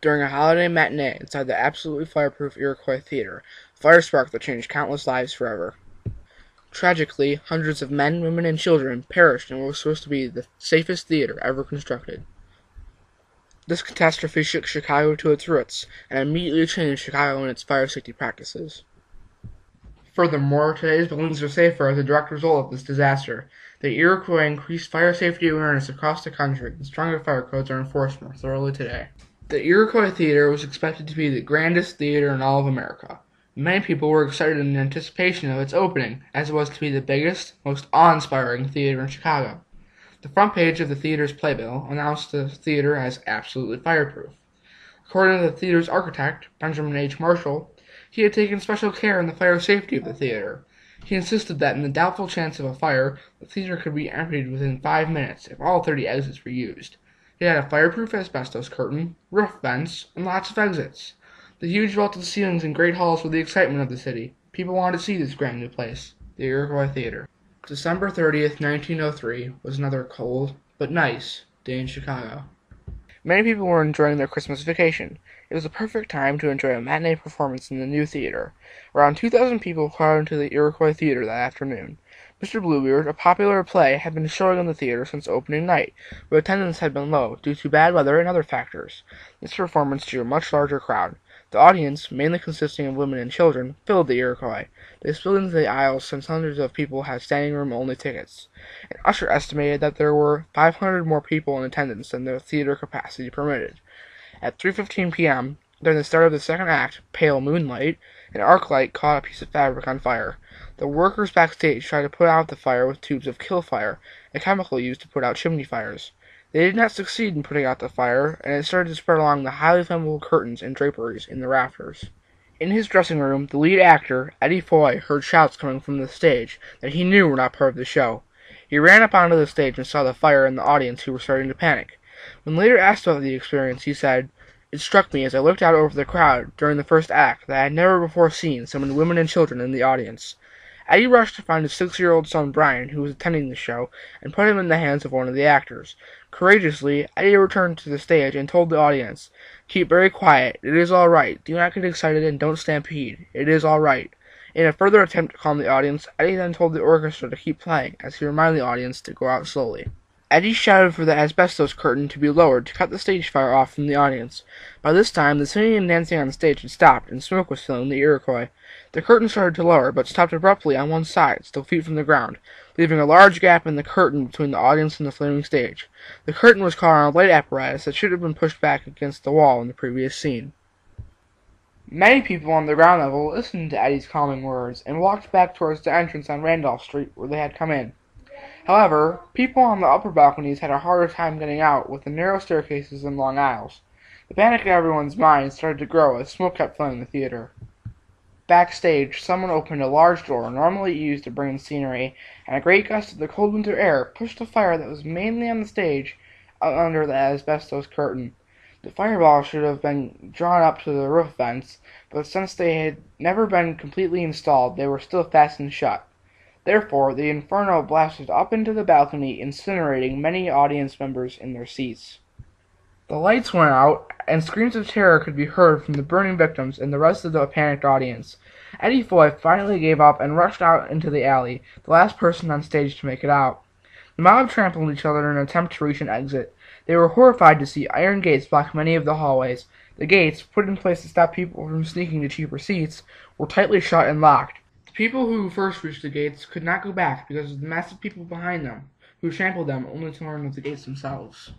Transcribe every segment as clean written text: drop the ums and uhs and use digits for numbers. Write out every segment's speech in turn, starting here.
During a holiday matinee inside the absolutely fireproof Iroquois Theatre, a fire spark that changed countless lives forever. Tragically, hundreds of men, women, and children perished in what was supposed to be the safest theater ever constructed. This catastrophe shook Chicago to its roots and immediately changed Chicago and its fire safety practices. Furthermore, today's buildings are safer as a direct result of this disaster. The Iroquois increased fire safety awareness across the country, and stronger fire codes are enforced more thoroughly today. The Iroquois Theatre was expected to be the grandest theater in all of America. Many people were excited in anticipation of its opening, as it was to be the biggest, most awe-inspiring theater in Chicago. The front page of the theater's playbill announced the theater as absolutely fireproof. According to the theater's architect, Benjamin H. Marshall, he had taken special care in the fire safety of the theater. He insisted that in the doubtful chance of a fire, the theater could be emptied within 5 minutes if all 30 exits were used. It had a fireproof asbestos curtain, roof vents, and lots of exits. The huge vaulted ceilings and great halls were the excitement of the city. People wanted to see this grand new place, the Iroquois Theatre. December 30th, 1903 was another cold, but nice, day in Chicago. Many people were enjoying their Christmas vacation. It was a perfect time to enjoy a matinee performance in the new theater. Around 2,000 people crowded into the Iroquois Theatre that afternoon. Mr. Bluebeard, a popular play, had been showing in the theater since opening night, but attendance had been low due to bad weather and other factors. This performance drew a much larger crowd. The audience, mainly consisting of women and children, filled the Iroquois. They spilled into the aisles since hundreds of people had standing room only tickets. An usher estimated that there were 500 more people in attendance than the theater capacity permitted. At 3:15 p.m., during the start of the second act, Pale Moonlight, an arc light caught a piece of fabric on fire. The workers backstage tried to put out the fire with tubes of Kill Fire, a chemical used to put out chimney fires. They did not succeed in putting out the fire, and it started to spread along the highly flammable curtains and draperies in the rafters. In his dressing room, the lead actor, Eddie Foy, heard shouts coming from the stage that he knew were not part of the show. He ran up onto the stage and saw the fire and the audience, who were starting to panic. When later asked about the experience, he said, "It struck me as I looked out over the crowd during the first act that I had never before seen so many women and children in the audience." Eddie rushed to find his 6-year-old son Brian, who was attending the show, and put him in the hands of one of the actors. Courageously, Eddie returned to the stage and told the audience, "Keep very quiet. It is all right. Do not get excited and don't stampede. It is all right." In a further attempt to calm the audience, Eddie then told the orchestra to keep playing, as he reminded the audience to go out slowly. Eddie shouted for the asbestos curtain to be lowered to cut the stage fire off from the audience. By this time, the singing and dancing on stage had stopped, and smoke was filling the Iroquois. The curtain started to lower, but stopped abruptly on one side, still feet from the ground, leaving a large gap in the curtain between the audience and the flaming stage. The curtain was caught on a light apparatus that should have been pushed back against the wall in the previous scene. Many people on the ground level listened to Eddie's calming words, and walked back towards the entrance on Randolph Street where they had come in. However, people on the upper balconies had a harder time getting out with the narrow staircases and long aisles. The panic in everyone's mind started to grow as smoke kept filling the theater. Backstage, someone opened a large door normally used to bring in scenery, and a great gust of the cold winter air pushed the fire that was mainly on the stage out under the asbestos curtain. The fireball should have been drawn up to the roof vents, but since they had never been completely installed, they were still fastened shut. Therefore, the inferno blasted up into the balcony, incinerating many audience members in their seats. The lights went out, and screams of terror could be heard from the burning victims and the rest of the panicked audience. Eddie Foy finally gave up and rushed out into the alley, the last person on stage to make it out. The mob trampled each other in an attempt to reach an exit. They were horrified to see iron gates block many of the hallways. The gates, put in place to stop people from sneaking to cheaper seats, were tightly shut and locked. The people who first reached the gates could not go back because of the massive people behind them, who trampled them only to learn of the gates themselves.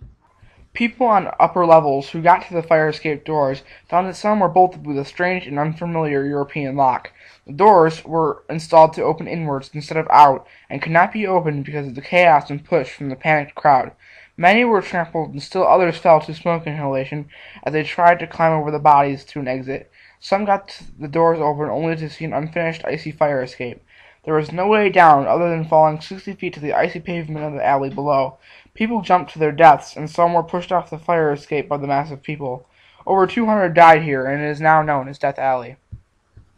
People on upper levels who got to the fire escape doors found that some were bolted with a strange and unfamiliar European lock. The doors were installed to open inwards instead of out, and could not be opened because of the chaos and push from the panicked crowd. Many were trampled, and still others fell to smoke inhalation as they tried to climb over the bodies to an exit. Some got the doors open only to see an unfinished icy fire escape. There was no way down other than falling 60 feet to the icy pavement of the alley below. People jumped to their deaths, and some were pushed off the fire escape by the mass of people. Over 200 died here, and it is now known as Death Alley.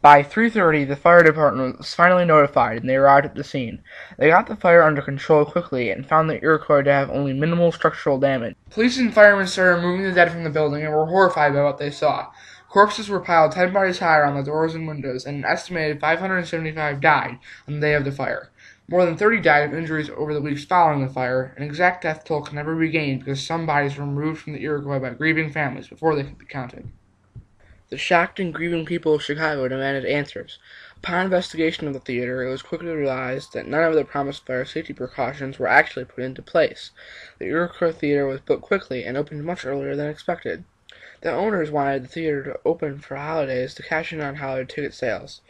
By 3:30, the fire department was finally notified and they arrived at the scene. They got the fire under control quickly and found the Iroquois to have only minimal structural damage. Police and firemen started removing the dead from the building and were horrified by what they saw. Corpses were piled 10 bodies high around the doors and windows, and an estimated 575 died on the day of the fire. More than 30 died of injuries over the weeks following the fire. An exact death toll can never be gained because some bodies were removed from the Iroquois by grieving families before they could be counted. The shocked and grieving people of Chicago demanded answers. Upon investigation of the theater, it was quickly realized that none of the promised fire safety precautions were actually put into place. The Iroquois Theatre was built quickly and opened much earlier than expected. The owners wanted the theater to open for holidays to cash in on holiday ticket sales.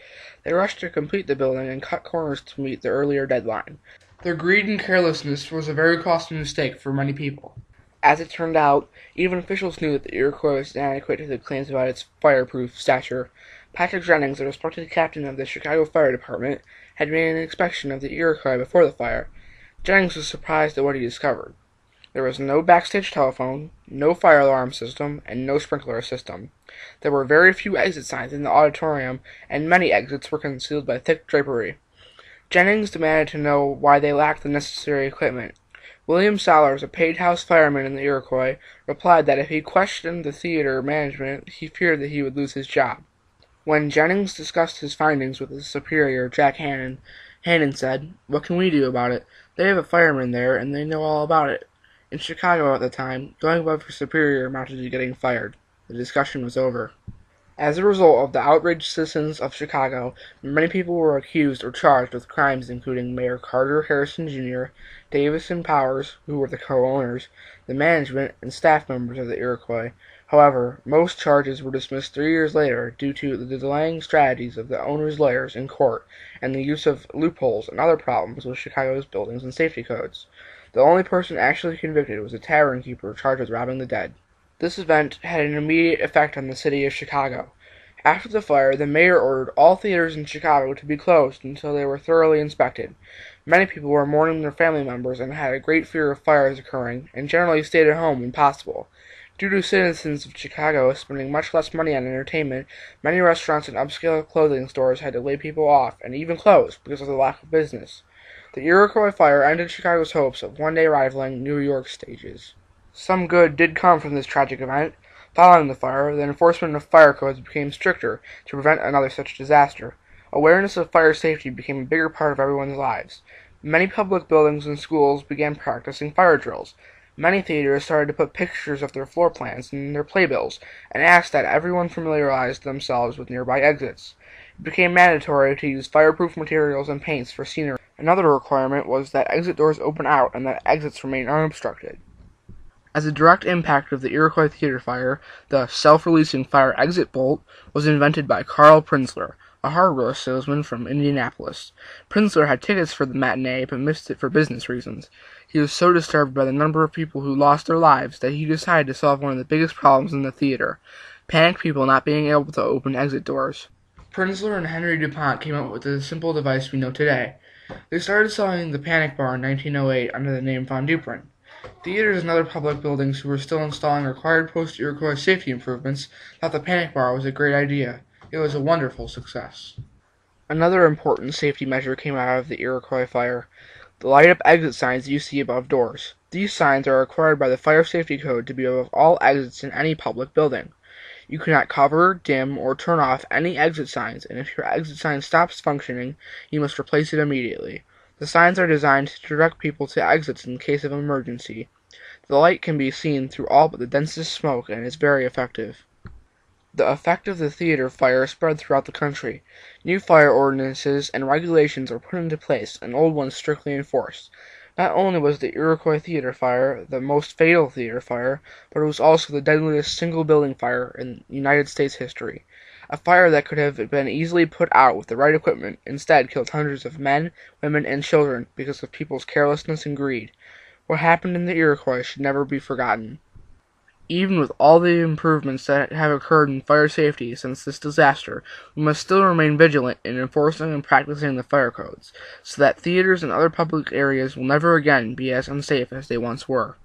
They rushed to complete the building and cut corners to meet the earlier deadline. Their greed and carelessness was a very costly mistake for many people. As it turned out, even officials knew that the Iroquois was inadequate to the claims about its fireproof stature. Patrick Jennings, the respected captain of the Chicago Fire Department, had made an inspection of the Iroquois before the fire. Jennings was surprised at what he discovered. There was no backstage telephone, no fire alarm system, and no sprinkler system. There were very few exit signs in the auditorium, and many exits were concealed by thick drapery. Jennings demanded to know why they lacked the necessary equipment. William Sellers, a paid house fireman in the Iroquois, replied that if he questioned the theater management, he feared that he would lose his job. When Jennings discussed his findings with his superior, Jack Hannon, Hannon said, "What can we do about it? They have a fireman there, and they know all about it." In Chicago at the time, going above your superior amounted to getting fired. The discussion was over. As a result of the outraged citizens of Chicago, many people were accused or charged with crimes including Mayor Carter Harrison Jr., Davis and Powers, who were the co-owners, the management, and staff members of the Iroquois. However, most charges were dismissed 3 years later due to the delaying strategies of the owners' lawyers in court and the use of loopholes and other problems with Chicago's buildings and safety codes. The only person actually convicted was a tavern keeper charged with robbing the dead. This event had an immediate effect on the city of Chicago. After the fire, the mayor ordered all theaters in Chicago to be closed until they were thoroughly inspected. Many people were mourning their family members and had a great fear of fires occurring, and generally stayed at home when possible. Due to citizens of Chicago spending much less money on entertainment, many restaurants and upscale clothing stores had to lay people off and even close because of the lack of business. The Iroquois fire ended Chicago's hopes of one day rivaling New York's stages. Some good did come from this tragic event. Following the fire, the enforcement of fire codes became stricter to prevent another such disaster. Awareness of fire safety became a bigger part of everyone's lives. Many public buildings and schools began practicing fire drills. Many theaters started to put pictures of their floor plans in their playbills and asked that everyone familiarize themselves with nearby exits. It became mandatory to use fireproof materials and paints for scenery. Another requirement was that exit doors open out and that exits remain unobstructed. As a direct impact of the Iroquois Theatre Fire, the self-releasing fire exit bolt was invented by Carl Prinzler, a hardware salesman from Indianapolis. Prinzler had tickets for the matinee but missed it for business reasons. He was so disturbed by the number of people who lost their lives that he decided to solve one of the biggest problems in the theater: panicked people not being able to open exit doors. Prinzler and Henry DuPont came up with the simple device we know today. They started selling the Panic Bar in 1908 under the name Von Duprin. Theaters and other public buildings who were still installing required post-Iroquois safety improvements thought the Panic Bar was a great idea. It was a wonderful success. Another important safety measure came out of the Iroquois fire: the light-up exit signs you see above doors. These signs are required by the Fire Safety Code to be above all exits in any public building. You cannot cover, dim, or turn off any exit signs, and if your exit sign stops functioning, you must replace it immediately. The signs are designed to direct people to exits in case of emergency. The light can be seen through all but the densest smoke and is very effective. The effect of the theater fire spread throughout the country. New fire ordinances and regulations were put into place, and old ones strictly enforced. Not only was the Iroquois Theatre Fire the most fatal theater fire, but it was also the deadliest single-building fire in United States history. A fire that could have been easily put out with the right equipment instead killed hundreds of men, women, and children because of people's carelessness and greed. What happened in the Iroquois should never be forgotten. Even with all the improvements that have occurred in fire safety since this disaster, we must still remain vigilant in enforcing and practicing the fire codes, so that theaters and other public areas will never again be as unsafe as they once were.